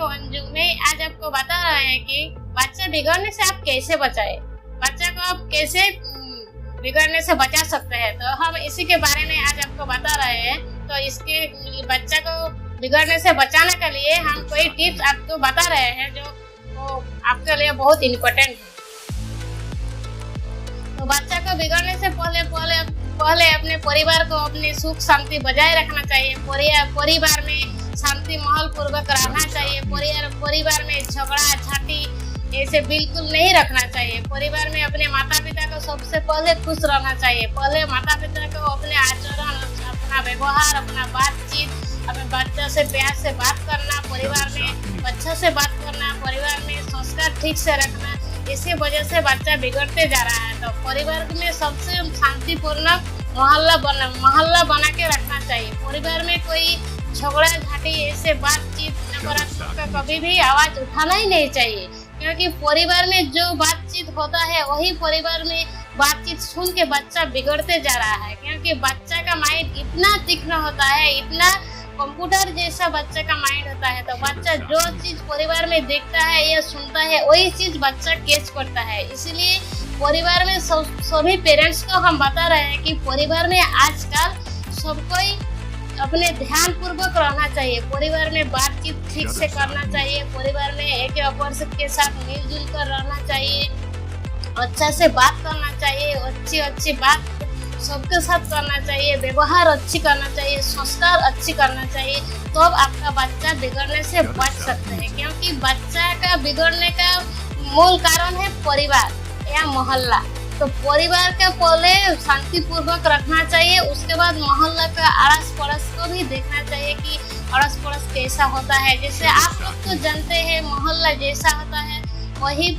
अंजू, मैं आज आपको बता रहे हैं कि बच्चा बिगड़ने से आप कैसे बचाए, बच्चा को आप कैसे बिगड़ने से बचा सकते हैं। तो हम इसी के बारे में आज आपको बता रहे हैं। तो इसके बच्चा को बिगड़ने से बचाने के लिए हम कोई टिप्स आपको बता रहे हैं जो वो आपके लिए बहुत इम्पोर्टेंट है। तो बच्चा को बिगड़ने से पहले अपने परिवार को अपनी सुख शांति बजाय रखना चाहिए। परिवार में शांति माहौल पूर्वक रहना चाहिए। परिवार में झगड़ा झाटी ऐसे बिल्कुल नहीं रखना चाहिए। परिवार में अपने माता पिता को सबसे पहले खुश रहना चाहिए। पहले माता पिता को अपने आचरण, अपना व्यवहार, अपना बातचीत, अपने बच्चों से प्यार से बात करना, परिवार में बच्चों से बात करना, परिवार में संस्कार ठीक से रखना, इसी वजह से बच्चा बिगड़ते जा रहा है। तो परिवार में सबसे शांतिपूर्ण मोहल्ला बना के रखना चाहिए। परिवार में कोई झगड़ा झाटी ऐसे बातचीत नकारात्मक का कभी भी आवाज उठाना ही नहीं चाहिए, क्योंकि परिवार में जो बातचीत होता है वही परिवार में बातचीत सुन के बच्चा बिगड़ते जा रहा है। क्योंकि बच्चा का माइंड इतना तीक्ष्ण होता है, इतना कंप्यूटर जैसा बच्चे का माइंड होता है। तो बच्चा जो चीज परिवार में देखता है या सुनता है वही चीज बच्चा कैच करता है। इसलिए परिवार में सभी पेरेंट्स को हम बता रहे हैं कि परिवार में आजकल सबको अपने ध्यान पूर्वक रहना चाहिए। परिवार में बातचीत ठीक से करना चाहिए। परिवार में एक अपर के साथ मिलजुल कर रहना चाहिए। अच्छा से बात करना चाहिए। अच्छी बात सबके साथ करना चाहिए। व्यवहार अच्छी करना चाहिए। संस्कार अच्छी करना चाहिए। तो अब आपका बच्चा बिगड़ने से बच सकते हैं, क्योंकि बच्चा का बिगड़ने का मूल कारण है परिवार या मोहल्ला। तो परिवार का पहले शांतिपूर्वक रखना चाहिए। उसके बाद मोहल्ला का अड़ोस पड़ोस को भी देखना चाहिए कि अड़ोस पड़ोस कैसा होता है। जैसे आप लोग तो जानते हैं मोहल्ला जैसा होता है वही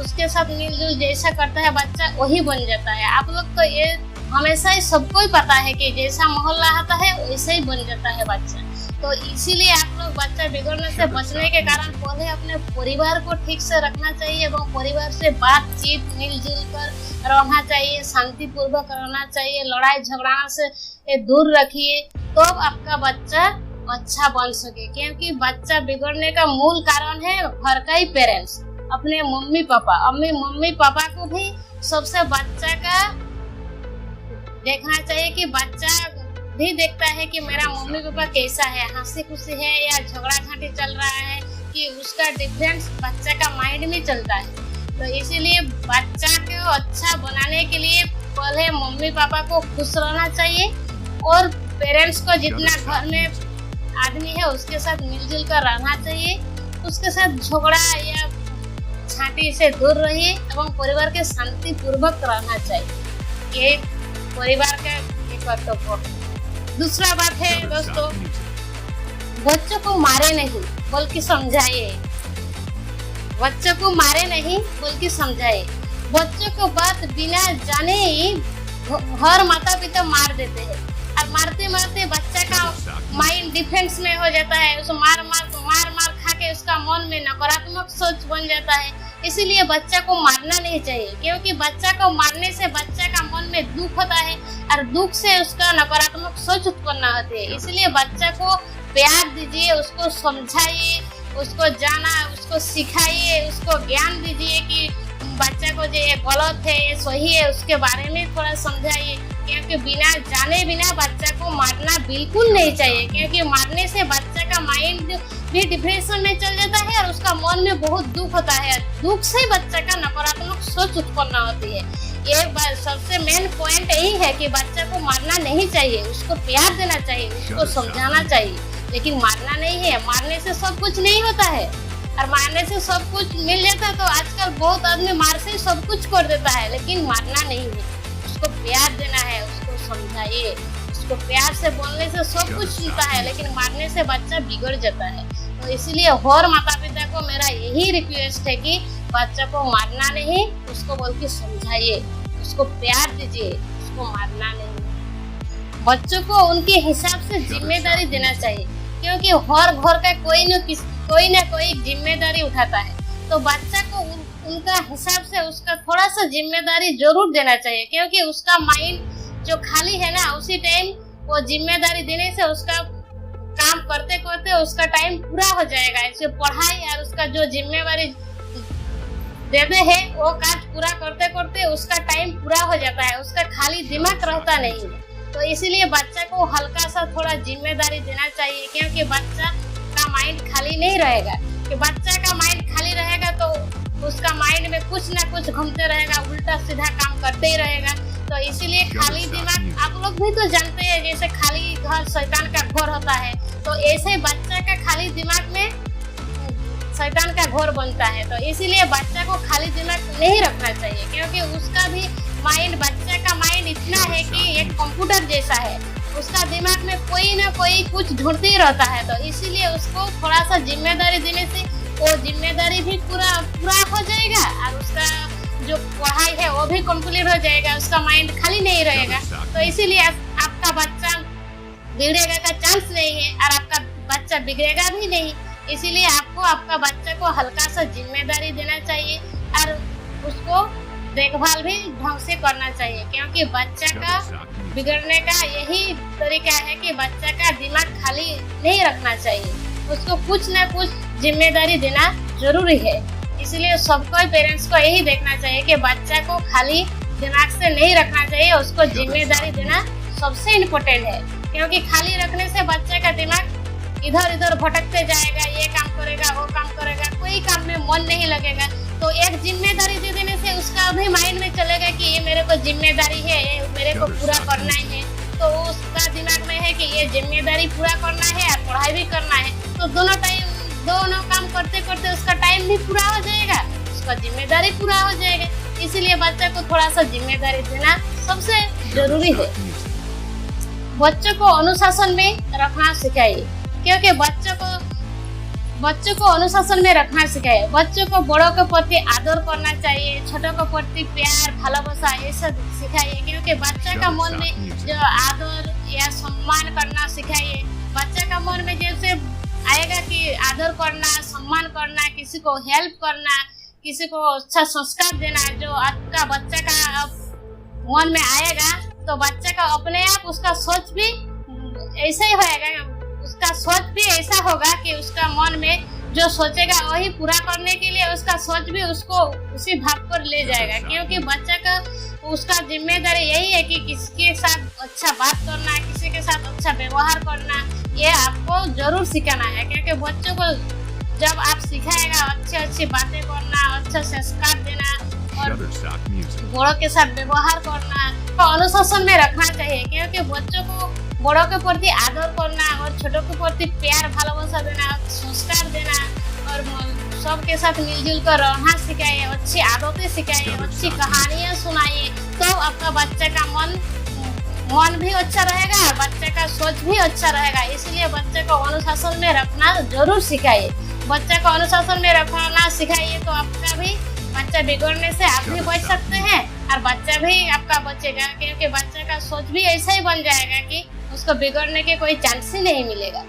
उसके साथ मिलजुल जैसा करता है बच्चा वही बन जाता है। आप लोग तो ये हमेशा ही सबको ही पता है कि जैसा मोहल्ला आता है वैसे ही बन जाता है बच्चा। तो इसीलिए आप लोग बच्चा बिगड़ने से बचने के कारण पहले अपने परिवार को ठीक से रखना चाहिए एवं परिवार से बातचीत मिलजुल कर रहना चाहिए। शांतिपूर्वक रहना चाहिए। लड़ाई झगड़ा से दूर रखिए, तो आपका बच्चा अच्छा बन सके। क्योंकि बच्चा बिगड़ने का मूल कारण है घर का ही पेरेंट्स, अपने मम्मी पापा को भी सबसे बच्चा का देखना चाहिए कि बच्चा भी देखता है कि मेरा मम्मी पापा कैसा है, हंसी खुशी है या झगड़ा झाटी चल रहा है, कि उसका डिफरेंस बच्चा का माइंड में चलता है। तो इसीलिए बच्चा को अच्छा बनाने के लिए पहले मम्मी पापा को खुश रहना चाहिए और पेरेंट्स को जितना घर में आदमी है उसके साथ मिलजुल कर रहना चाहिए। उसके साथ झगड़ा या झाटी से दूर रहिए एवं परिवार के शांतिपूर्वक रहना चाहिए। ये परिवार का एक कर्तव्य। दूसरा बात है दोस्तों, बच्चों को मारे नहीं बल्कि समझाइए। बच्चों को मारे नहीं बल्कि समझाइए। बच्चों को बात बिना जाने ही हर माता पिता मार देते हैं और मारते मारते बच्चा का माइंड डिफेंस में हो जाता है। उसको मार खा के उसका मन में नकारात्मक सोच बन जाता है। इसीलिए बच्चा को मारना नहीं चाहिए, क्योंकि बच्चा को मारने से बच्चा का मन में दुख होता है और दुख से उसका नकारात्मक सोच उत्पन्न होती है। इसलिए बच्चा को प्यार दीजिए, उसको समझाइए, उसको सिखाइए, उसको ज्ञान दीजिए कि बच्चा को जो ये गलत है ये सही है उसके बारे में थोड़ा समझाइए। क्योंकि बिना बच्चा को मारना बिल्कुल नहीं चाहिए, क्योंकि मारने से बच्चा का माइंड भी डिप्रेशन में चल जाता है और उसका मन में बहुत दुख होता है। दुख से बच्चा का नकारात्मक सोच उत्पन्न होती है। ये सबसे मेन पॉइंट यही है कि बच्चा को मारना नहीं चाहिए, उसको प्यार देना चाहिए, उसको समझाना चाहिए, लेकिन मारना नहीं है। मारने से सब कुछ नहीं होता है और मारने से सब कुछ मिल जाता है। तो आजकल बहुत आदमी मार से सब कुछ कर देता है, लेकिन मारना नहीं है। उसको प्यार देना है, उसको समझाइए। उसको प्यार से बोलने से सब कुछ मिलता है, लेकिन मारने से बच्चा बिगड़ जाता है। तो इसलिए हर माता पिता को मेरा यही रिक्वेस्ट है कि बच्चा को मारना नहीं, उसको बोल के समझाइए, उसको प्यार दीजिए, उसको मारना नहीं। बच्चों को उनके हिसाब से जिम्मेदारी देना चाहिए, क्योंकि हर घर का कोई ना कोई जिम्मेदारी उठाता है। तो बच्चा को उनका हिसाब से उसका थोड़ा सा जिम्मेदारी जरूर देना चाहिए, क्योंकि उसका माइंड जो खाली है ना उसी टाइम वो जिम्मेदारी देने से उसका काम करते करते उसका टाइम पूरा हो जाएगा। ऐसे पढ़ाई और उसका जो जिम्मेवारी देते हैं वो काज पूरा करते करते उसका टाइम पूरा हो जाता है, उसका खाली दिमाग रहता नहीं है। तो इसीलिए बच्चा को हल्का सा थोड़ा जिम्मेदारी देना चाहिए, क्योंकि बच्चा का माइंड खाली नहीं रहेगा। कि बच्चा का माइंड खाली रहेगा तो उसका माइंड में कुछ ना कुछ घूमते रहेगा, उल्टा सीधा काम करते ही रहेगा। तो इसीलिए खाली दिमाग, आप लोग भी तो जानते हैं जैसे खाली घर शैतान का घर होता है, तो ऐसे बच्चा का खाली दिमाग में शैतान का घोर बनता है। तो इसीलिए बच्चा को खाली दिमाग नहीं रखना चाहिए, क्योंकि उसका भी माइंड, बच्चा का माइंड इतना है कि एक कंप्यूटर जैसा है, उसका दिमाग में कोई ना कोई कुछ ढूंढते ही रहता है। तो इसीलिए उसको थोड़ा सा जिम्मेदारी देने से वो जिम्मेदारी भी पूरा हो जाएगा और उसका जो पढ़ाई है वो भी कंप्लीट हो जाएगा, उसका माइंड खाली नहीं रहेगा। तो इसीलिए आपका बच्चा बिगड़ेगा का चांस नहीं है और आपका बच्चा बिगड़ेगा भी नहीं। इसीलिए आपको आपका बच्चा को हल्का सा जिम्मेदारी देना चाहिए और उसको देखभाल भी ढंग से करना चाहिए, क्योंकि बच्चा का बिगड़ने का यही तरीका है कि बच्चा का दिमाग खाली नहीं रखना चाहिए, उसको कुछ ना कुछ जिम्मेदारी देना जरूरी है। इसलिए सबको पेरेंट्स को यही देखना चाहिए कि बच्चा को खाली दिमाग से नहीं रखना चाहिए, उसको जिम्मेदारी देना सबसे इम्पोर्टेंट है। क्योंकि खाली रखने से बच्चे का दिमाग इधर इधर भटकते जाएगा, ये काम करेगा वो काम करेगा, कोई काम में मन नहीं लगेगा। तो एक जिम्मेदारी दे देने से उसका भी माइंड में चलेगा कि ये मेरे को जिम्मेदारी है, ये मेरे को पूरा करना ही है। तो उसका दिमाग में है कि ये जिम्मेदारी पूरा करना है और पढ़ाई भी करना है। तो दोनों काम करते करते उसका टाइम भी पूरा हो जाएगा, उसका जिम्मेदारी पूरा हो जाएगा। इसीलिए बच्चे को थोड़ा सा जिम्मेदारी देना सबसे जरूरी है। बच्चों को अनुशासन में रखना सिखाइए, क्योंकि बच्चों को अनुशासन में रखना सिखाइए। बच्चों को बड़ों के प्रति आदर करना चाहिए, छोटों के प्रति प्यार भालोबासा ये सब सिखाइए, क्योंकि बच्चा का मन में जो आदर या सम्मान करना सिखाइए। बच्चा का मन में जैसे आएगा कि आदर करना, सम्मान करना, किसी को हेल्प करना, किसी को अच्छा संस्कार देना, जो आपका बच्चा का मन में आएगा तो बच्चा का अपने आप उसका सोच भी ऐसा ही होएगा, उसका सोच भी ऐसा होगा कि उसका मन में जो सोचेगा वही पूरा करने के लिए उसका सोच भी उसको उसी भाव पर ले जाएगा। क्योंकि बच्चा का उसका जिम्मेदारी यही है कि किसी के साथ अच्छा बात करना, किसी के साथ अच्छा व्यवहार करना, ये आपको जरूर सिखाना है। क्योंकि बच्चों को जब आप सिखाएगा अच्छी बातें करना, अच्छा संस्कार देना और बड़ों के साथ व्यवहार करना, तो अनुशासन में रखना चाहिए। क्योंकि बच्चों को बड़ों के प्रति आदर करना और छोटों के प्रति प्यार भालोबासा देना, संस्कार देना और सबके साथ मिलजुल कर रहना सिखाइए, अच्छी आदतें सिखाइए, अच्छी कहानियां सुनाइए, तो आपका बच्चे का मन भी अच्छा रहेगा और बच्चे का सोच भी अच्छा रहेगा। इसलिए बच्चे को अनुशासन में रखना जरूर सिखाइए। बच्चे को अनुशासन में रखना सिखाइए तो आपका भी बच्चा बिगड़ने से आप भी बच सकते हैं और बच्चा भी आपका बचेगा। क्योंकि बच्चे का सोच भी ऐसा ही बन जाएगा कि उसको बिगड़ने के कोई चांस ही नहीं मिलेगा।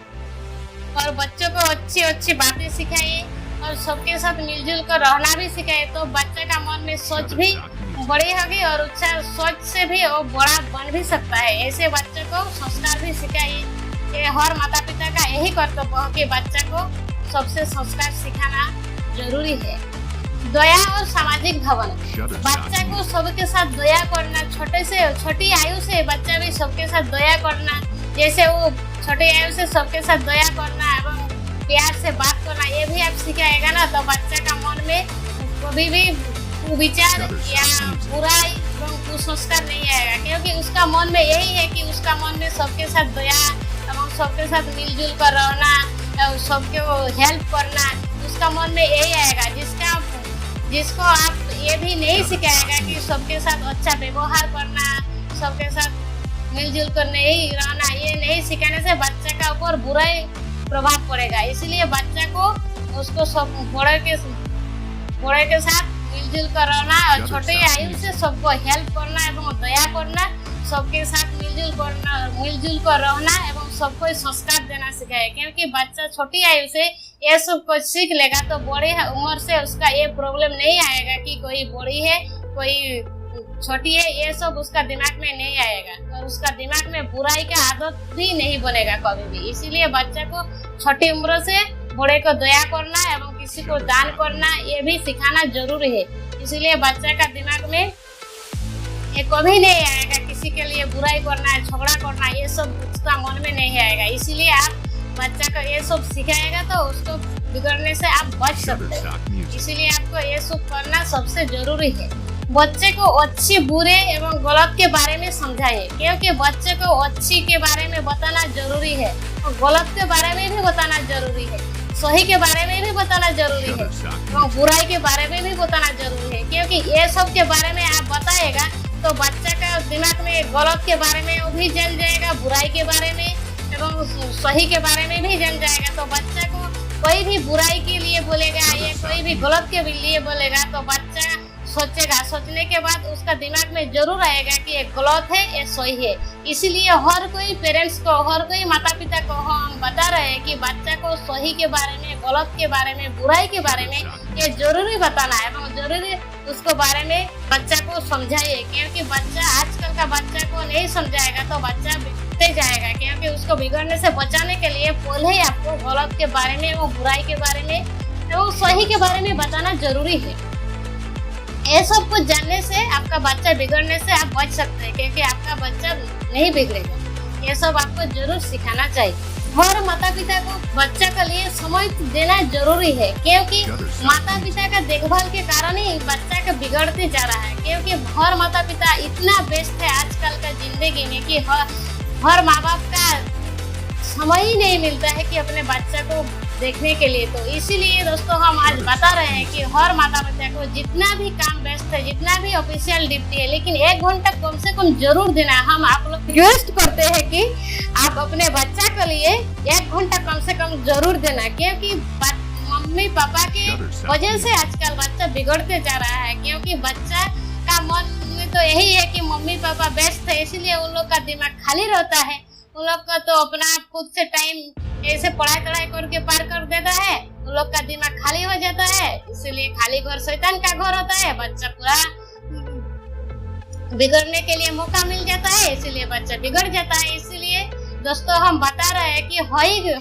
और बच्चों को अच्छी बातें सिखाइए और सबके साथ मिलजुल कर रहना भी सिखाइए, तो बच्चे का मन में सोच भी बड़ी होगी और अच्छा सोच से भी वो बड़ा बन भी सकता है। ऐसे बच्चे को संस्कार भी सिखाइए। ये हर माता पिता का यही कर्तव्य हो कि बच्चे को सबसे संस्कार सिखाना जरूरी है। दया और सामाजिक भावना, बच्चा को सबके साथ दया करना, छोटी आयु से बच्चा भी सबके साथ दया करना, जैसे वो छोटी आयु से सबके साथ दया करना एवं प्यार से बात करना, ये भी आप सिखाएगा ना, तो बच्चा का मन में कभी भी कुविचार या बुराई एवं कुसंस्कार नहीं आएगा। क्योंकि उसका मन में यही है कि उसका मन में सबके साथ दया एवं सबके साथ मिलजुल कर रहना और सबको हेल्प करना, उसका मन में यही आएगा। जिसको आप ये भी नहीं सिखाएगा कि सबके साथ अच्छा व्यवहार करना, सबके साथ मिलजुल कर नहीं रहना, ये नहीं सिखाने से बच्चे का ऊपर बुरा प्रभाव पड़ेगा। इसलिए बच्चा को उसको सब बड़े के साथ मिलजुल कर रहना और छोटे आयु से सबको हेल्प करना एवं दया करना, सबके साथ मिलजुल कर रहना एवं सबको संस्कार देना सिखाए। क्योंकि बच्चा छोटी आयु से ये सब कुछ सीख लेगा तो बड़ी उम्र से उसका ये प्रॉब्लम नहीं आएगा कि कोई बड़ी है, कोई छोटी है, ये सब उसका दिमाग में नहीं आएगा और उसका दिमाग में बुराई का आदत भी नहीं बनेगा कभी भी। इसीलिए बच्चा को छोटी उम्र से बड़े को दया करना एवं किसी को दान करना ये भी सिखाना जरूरी है। इसीलिए बच्चा का दिमाग में ये कभी नहीं आएगा किसी के लिए बुराई करना है, झगड़ा करना, ये सब उसका मन में नहीं आएगा। इसीलिए आप बच्चा को ये सब सिखाएगा तो उसको बिगड़ने से आप बच सकते हैं। इसीलिए आपको ये सब करना सबसे जरूरी है। बच्चे को अच्छे बुरे एवं गलत के बारे में समझाइए, क्योंकि बच्चे को अच्छी के बारे में बताना जरूरी है और गलत के बारे में भी बताना जरूरी है, सही के बारे में भी बताना जरूरी है और बुराई के बारे में भी बताना जरूरी है। क्योंकि ये सब के बारे में आप बताएगा तो बच्चा का दिमाग में गलत के बारे में वो भी जल जाएगा, बुराई के बारे में एवं सही के बारे में भी जल जाएगा। तो बच्चा को कोई भी बुराई के लिए बोलेगा या कोई भी गलत के लिए बोलेगा तो बच्चा सोचेगा, सोचने के बाद उसका दिमाग में जरूर आएगा कि ये गलत है ये सही है। इसीलिए हर कोई पेरेंट्स को, हर कोई माता पिता को हम बता रहे हैं कि बच्चा को सही के बारे में, गलत के बारे में, बुराई के बारे में ये जरूरी बताना है और जरूरी उसको बारे में बच्चा को समझाइए। क्योंकि बच्चा, आजकल का बच्चा को नहीं समझाएगा तो बच्चा बिगड़ते जाएगा। क्योंकि उसको बिगड़ने से बचाने के लिए पहले ही आपको गलत के बारे में, वो बुराई के बारे में, वो सही के बारे में बताना जरूरी है। ये सब कुछ जानने से आपका बच्चा बिगड़ने से आप बच सकते हैं, क्योंकि आपका बच्चा नहीं बिगड़ेगा। ये सब आपको जरूर सिखाना चाहिए। हर माता पिता को बच्चा के लिए समय देना जरूरी है, क्योंकि माता पिता का देखभाल के कारण ही बच्चा का बिगड़ते जा रहा है। क्योंकि हर माता पिता इतना व्यस्त है आजकल का जिंदगी में कि हर माँ बाप का समय ही नहीं मिलता है कि अपने बच्चा को देखने के लिए। तो इसीलिए दोस्तों हम आज बता रहे हैं कि हर माता पिता को जितना भी काम व्यस्त है, जितना भी ऑफिशियल ड्यूटी है, लेकिन 1 घंटा कम से कम जरूर देना। हम आप लोग रिक्वेस्ट करते हैं कि आप अपने बच्चा के लिए 1 घंटा कम से कम जरूर देना। क्योंकि मम्मी पापा के वजह से आजकल बच्चा बिगड़ते जा रहा है। क्योंकि बच्चा का मन में तो यही है कि मम्मी पापा व्यस्त है, इसीलिए उन लोग का दिमाग खाली रहता है। उन लोग का तो अपना खुद से टाइम ऐसे पढ़ाई करके पार कर देता है, उन लोग का दिमाग खाली हो जाता है। इसीलिए खाली घर शैतान का घर होता है। बच्चा पूरा बिगड़ने के लिए मौका मिल जाता है, इसीलिए बच्चा बिगड़ जाता है। इसीलिए दोस्तों हम बता रहे हैं कि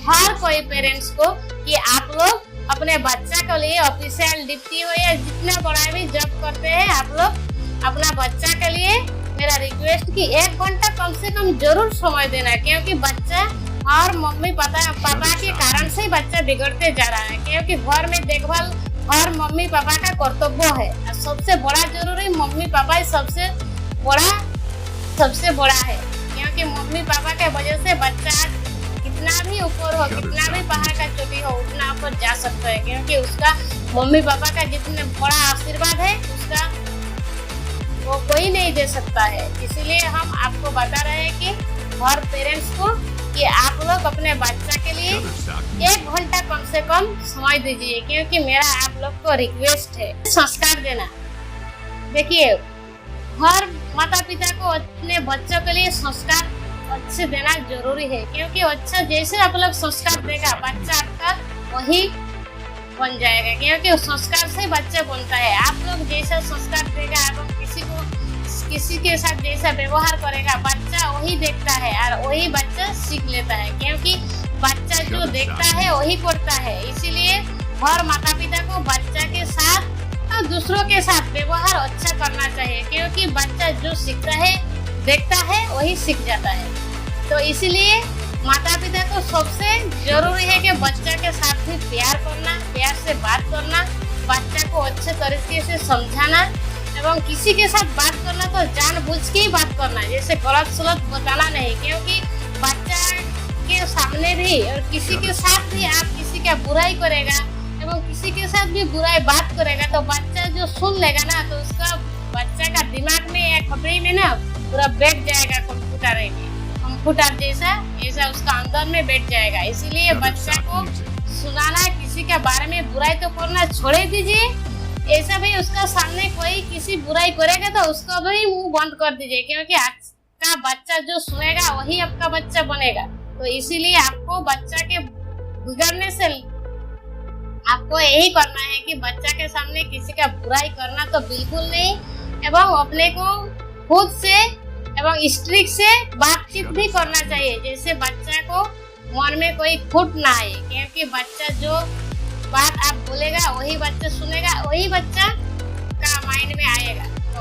हर कोई पेरेंट्स को कि आप लोग अपने बच्चा के लिए ऑफिशियल ड्यूटी हो या जितना बड़ा भी जॉब करते हैं, आप लोग अपना बच्चा के लिए मेरा रिक्वेस्ट कि 1 घंटा कम से कम जरूर समय देना। क्योंकि बच्चा और मम्मी पापा के कारण से बच्चा बिगड़ते जा रहा है। क्योंकि घर में देखभाल हर मम्मी पापा का कर्तव्य है और सबसे बड़ा जरूरी मम्मी पापा ही सबसे बड़ा है। क्योंकि मम्मी पापा के वजह से बच्चा कितना भी ऊपर हो, कितना भी पहाड़ का चोटी हो, उतना ऊपर जा सकता है। क्योंकि उसका मम्मी पापा का जितना बड़ा आशीर्वाद है उसका वो कोई नहीं दे सकता है। इसीलिए हम आपको बता रहे हैं कि हर पेरेंट्स को कि आप लोग अपने बच्चा के लिए 1 घंटा कम से कम समय दीजिए। क्योंकि मेरा आप लोग को रिक्वेस्ट है संस्कार देना। देखिए हर माता पिता को अपने बच्चों के लिए संस्कार अच्छे देना जरूरी है। क्योंकि अच्छा जैसे आप लोग संस्कार देगा बच्चा आपका वही बन जाएगा। क्योंकि संस्कार से बच्चा बनता है। आप लोग जैसा संस्कार देगा एवं किसी के साथ जैसा व्यवहार करेगा बच्चा वही देखता है और वही बच्चा सीख लेता है। क्योंकि बच्चा जो देखता है वही करता है। इसीलिए हर माता पिता को बच्चा के साथ और दूसरों के साथ व्यवहार अच्छा करना चाहिए। क्योंकि बच्चा जो सीखता है, देखता है वही सीख जाता है। तो इसीलिए माता पिता को सबसे जरूरी है कि बच्चा के साथ भी प्यार करना, प्यार से बात करना, बच्चा को अच्छे तरीके से समझाना एवं किसी के साथ बात करना तो जानबूझ के ही बात करना, जैसे गलत सलत बताना नहीं। क्योंकि बच्चा के सामने भी और किसी के साथ भी आप किसी का बुराई करेगा एवं किसी के साथ भी बुराई बात करेगा तो बच्चा जो सुन लेगा ना तो उसका बच्चा का दिमाग में या खपड़ी में ना पूरा बैठ जाएगा कंप्यूटर जैसा उसका अंदर में बैठ जाएगा। इसीलिए बच्चा को सुनाना, किसी के बारे में बुराई तो करना छोड़ दीजिए। ऐसा भी उसका सामने कोई किसी बुराई करेगा तो उसको भी मुंह बंद कर दीजिए। क्योंकि आज का बच्चा जो सुनेगा वही आपका बच्चा बनेगा। तो इसीलिए आपको बच्चा के बिगड़ने से आपको यही करना है कि बच्चा के सामने किसी का बुराई करना तो बिल्कुल नहीं एवं अपने को खुद से एवं स्ट्रिक्ट से बातचीत भी करना चाहिए, जैसे बच्चा को मन में कोई खुट ना आए, क्योंकि बच्चा जो बात आप बोलेगा वही बच्चा सुनेगा, वही बच्चा का माइंड में आएगा। तो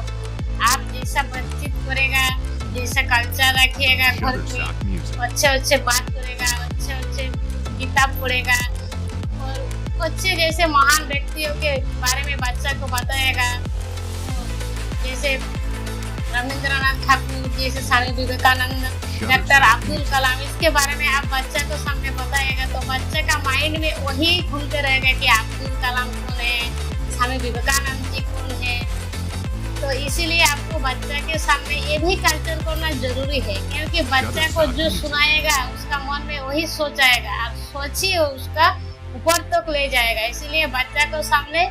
आप जैसा बातचीत करेगा, जैसा कल्चर रखिएगा घर में, अच्छे अच्छे बात करेगा, अच्छे अच्छे किताब पढ़ेगा और अच्छे जैसे महान व्यक्तियों के बारे में बच्चा को बताएगा, जैसे रविंद्रनाथ ठाकुर, जैसे स्वामी विवेकानंद, डॉक्टर अब्दुल कलाम, इसके बारे में आप बच्चा को सामने बताएगा तो बच्चे का माइंड में वही घूमते रहेगा कि अब्दुल कलाम कौन है, स्वामी विवेकानंद जी कौन है। तो इसीलिए आपको बच्चा के सामने ये भी कल्चर करना जरूरी है, क्योंकि बच्चा को जो सुनाएगा उसका मन में वही सोच आएगा और सोच ही उसका ऊपर तक ले जाएगा। इसीलिए बच्चा को सामने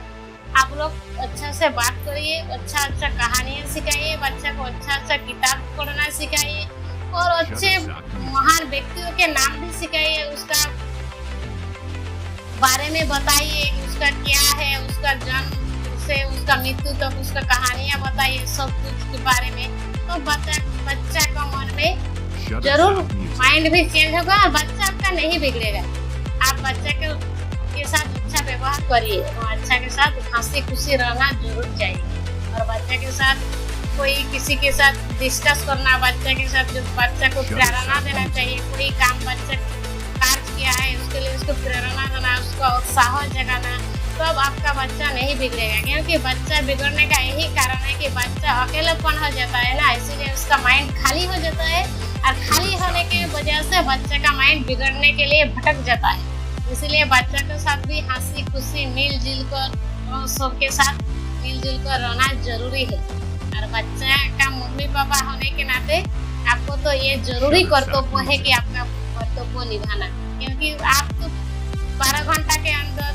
आप लोग अच्छा से बात करिए, अच्छा अच्छा कहानियाँ सिखाइए, बच्चा को अच्छा अच्छा किताब पढ़ना सिखाइए और अच्छे महान व्यक्तियों के नाम भी सिखाइए, उसका बारे में बताइए, उसका क्या है, उसका जन्म से उसका मृत्यु तक उसका कहानियाँ बताइए, सब कुछ के बारे में। तो बच्चा का मन में जरूर माइंड भी चेंज होगा और बच्चा आपका नहीं बिगड़ेगा। आप बच्चा के साथ अच्छा व्यवहार करिए और बच्चा के साथ हंसी खुशी रहना जरूर चाहिए और बच्चा के साथ कोई किसी के साथ डिस्कस करना, बच्चा के साथ जो बच्चा को प्रेरणा देना चाहिए, कोई काम बच्चा कार्य किया है उसके लिए उसको प्रेरणा देना, उसका उत्साह जगाना, तब आपका बच्चा नहीं बिगड़ेगा। क्योंकि बच्चा बिगड़ने का यही कारण है कि बच्चा अकेलापन हो जाता है ना, इसीलिए उसका माइंड खाली हो जाता है और खाली होने की वजह से बच्चे का माइंड बिगड़ने के लिए भटक जाता है। इसलिए बच्चा के साथ भी हंसी खुशी मिलजुल कर सबके साथ मिलजुल कर रहना जरूरी है और बच्चा का मम्मी पापा होने के नाते आपको तो ये जरूरी कर्तव्य है कि आपका कर्तव्य निभाना, क्योंकि आप तो 12 घंटा के अंदर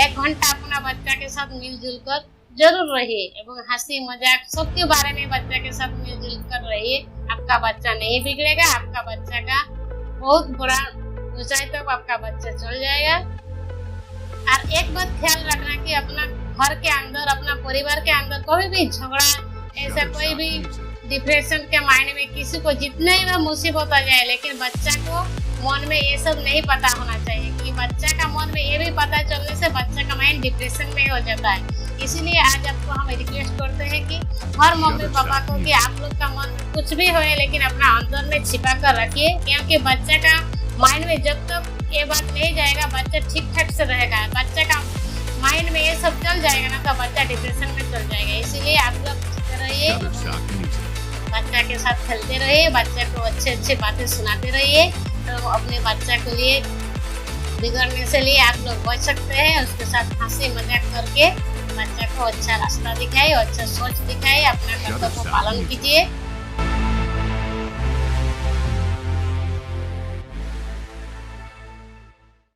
1 घंटा अपना बच्चा के साथ मिलजुल कर जरूर रहिए एवं हंसी मजाक सबके बारे में बच्चा के साथ मिलजुल कर रहिए। आपका बच्चा नहीं बिगड़ेगा, आपका बच्चा का बहुत बड़ा ऊंचाई तक आपका बच्चा चल जाएगा। और एक बात ख्याल रखना कि अपना घर के अंदर, अपना परिवार के अंदर कोई भी झगड़ा, ऐसा कोई भी डिप्रेशन के माइंड में किसी को जितने भी मुसीबत आ जाए, लेकिन बच्चा को मन में ये सब नहीं पता होना चाहिए कि बच्चा का मन में ये भी पता चलने से बच्चा का माइंड डिप्रेशन में हो जाता है। इसीलिए आज आपको हम रिक्वेस्ट करते हैं कि हर मम्मी पापा को कि आप लोग का मन में कुछ भी हो लेकिन अपना अंदर में छिपा कर रखिए, क्योंकि बच्चा का माइंड में जब तक ये बात नहीं जाएगा बच्चा ठीक ठाक से रहेगा। बच्चा का माइंड में ये सब चल जाएगा ना तो बच्चा डिप्रेशन में चल जाएगा। इसीलिए आप लोग रहिए, बच्चा के साथ खेलते रहिए, बच्चे को अच्छे अच्छे बातें सुनाते रहिए, तो अपने बच्चा के लिए बिगड़ने से लिए आप लोग बच सकते हैं। उसके साथ हंसी मजाक करके बच्चा को अच्छा रास्ता दिखाए, अच्छा सोच दिखाए, अपना कर्तव्य पालन कीजिए।